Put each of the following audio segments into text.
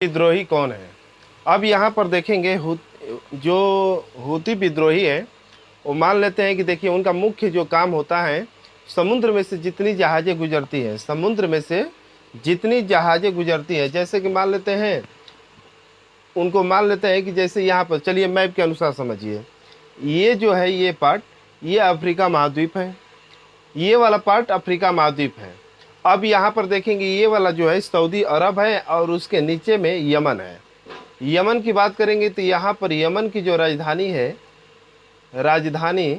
विद्रोही कौन है? अब यहाँ पर देखेंगे जो हूती विद्रोही है वो मान लेते हैं कि देखिए उनका मुख्य जो काम होता है, समुद्र में से जितनी जहाज़ें गुजरती हैं, समुद्र में से जितनी जहाज़ें गुजरती हैं, जैसे कि मान लेते हैं उनको, मान लेते हैं कि जैसे यहाँ पर चलिए मैप के अनुसार समझिए, ये जो है ये पार्ट ये अफ्रीका महाद्वीप है, ये वाला पार्ट अफ्रीका महाद्वीप है। अब यहाँ पर देखेंगे ये वाला जो है सऊदी अरब है और उसके नीचे में यमन है। यमन की बात करेंगे तो यहाँ पर यमन की जो राजधानी है, राजधानी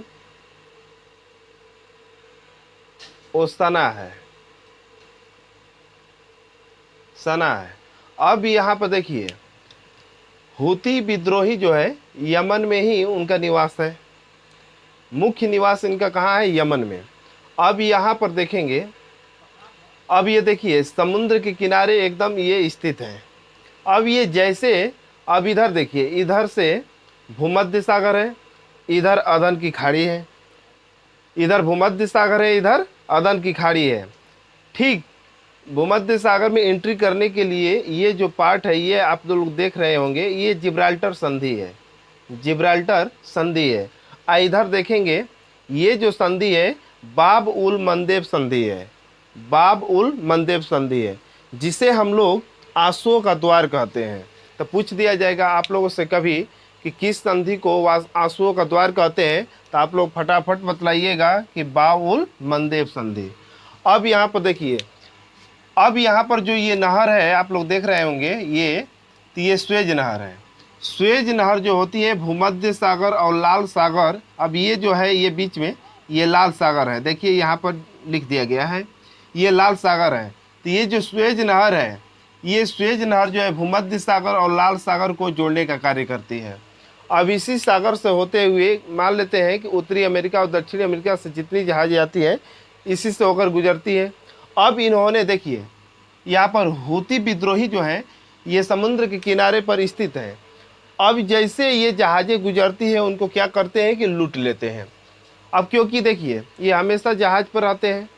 वो सना है, सना है। अब यहाँ पर देखिए हूती विद्रोही जो है यमन में ही उनका निवास है, मुख्य निवास इनका कहाँ है? यमन में। अब यहाँ पर देखेंगे, अब ये देखिए समुद्र के किनारे एकदम ये स्थित है। अब ये जैसे, अब इधर देखिए, इधर से भूमध्य सागर है, इधर अदन की खाड़ी है, इधर भूमध्य सागर है, इधर अदन की खाड़ी है। ठीक भूमध्य सागर में एंट्री करने के लिए ये जो पार्ट है ये आप लोग देख रहे होंगे, ये जिब्राल्टर संधि है, जिब्राल्टर संधि है। इधर देखेंगे ये जो संधि है बाब उल मंदेब संधि है, बाब उल मंदेब संधि है, जिसे हम लोग आंसुओं का द्वार कहते हैं। तो पूछ दिया जाएगा आप लोगों से कभी कि किस संधि को आंसुओं का द्वार कहते हैं, तो आप लोग फटाफट बतलाइएगा कि बाब उल मंदेब संधि। अब यहाँ पर देखिए, अब यहाँ पर जो ये नहर है आप लोग देख रहे होंगे, ये स्वेज नहर है। स्वेज नहर जो होती है भूमध्य सागर और लाल सागर, अब ये जो है ये बीच में ये लाल सागर है, देखिए यहाँ पर लिख दिया गया है ये लाल सागर है। तो ये जो स्वेज नहर है, ये स्वेज नहर जो है भूमध्य सागर और लाल सागर को जोड़ने का कार्य करती है। अब इसी सागर से होते हुए मान लेते हैं कि उत्तरी अमेरिका और दक्षिणी अमेरिका से जितनी जहाज़ें आती हैं इसी से होकर गुजरती है। अब इन्होंने देखिए यहाँ पर हूती विद्रोही जो हैं ये समुद्र के किनारे पर स्थित है। अब जैसे ये जहाज़ें गुजरती है उनको क्या करते हैं कि लूट लेते हैं। अब क्योंकि देखिए ये हमेशा जहाज़ पर रहते हैं,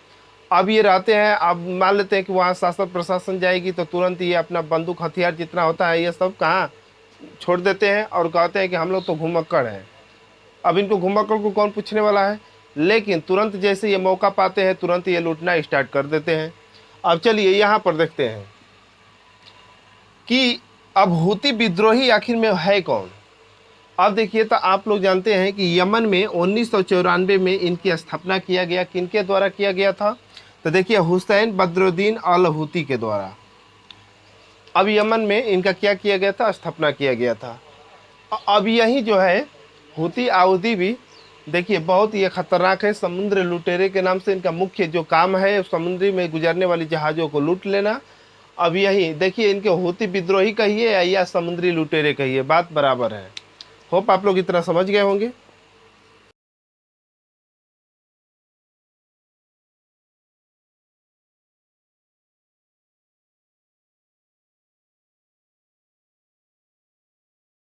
अब ये रहते हैं, अब मान लेते हैं कि वहाँ शासन प्रशासन जाएगी तो तुरंत ये अपना बंदूक हथियार जितना होता है ये सब कहाँ छोड़ देते हैं और कहते हैं कि हम लोग तो घुमक्कड़ हैं। अब इनको घुमक्कड़ को कौन पूछने वाला है, लेकिन तुरंत जैसे ये मौका पाते हैं तुरंत ये लूटना स्टार्ट कर देते हैं। अब चलिए यहाँ पर देखते हैं कि अब हूती विद्रोही आखिर में है कौन। अब देखिए तो आप लोग जानते हैं कि यमन में 1994 में इनकी स्थापना किया गया, किनके द्वारा किया गया था? तो देखिए हुसैन बद्रुद्दीन अल हूती के द्वारा। अब यमन में इनका क्या किया गया था? स्थापना किया गया था। अब यही जो है हूती आउदी भी देखिए बहुत ये खतरनाक है, समुद्र लुटेरे के नाम से इनका मुख्य जो काम है समुद्री में गुजरने वाली जहाज़ों को लूट लेना। अब यही देखिए इनके हूती विद्रोही कहिए या समुद्री लुटेरे कहिए, बात बराबर है। होप आप लोग इतना समझ गए होंगे।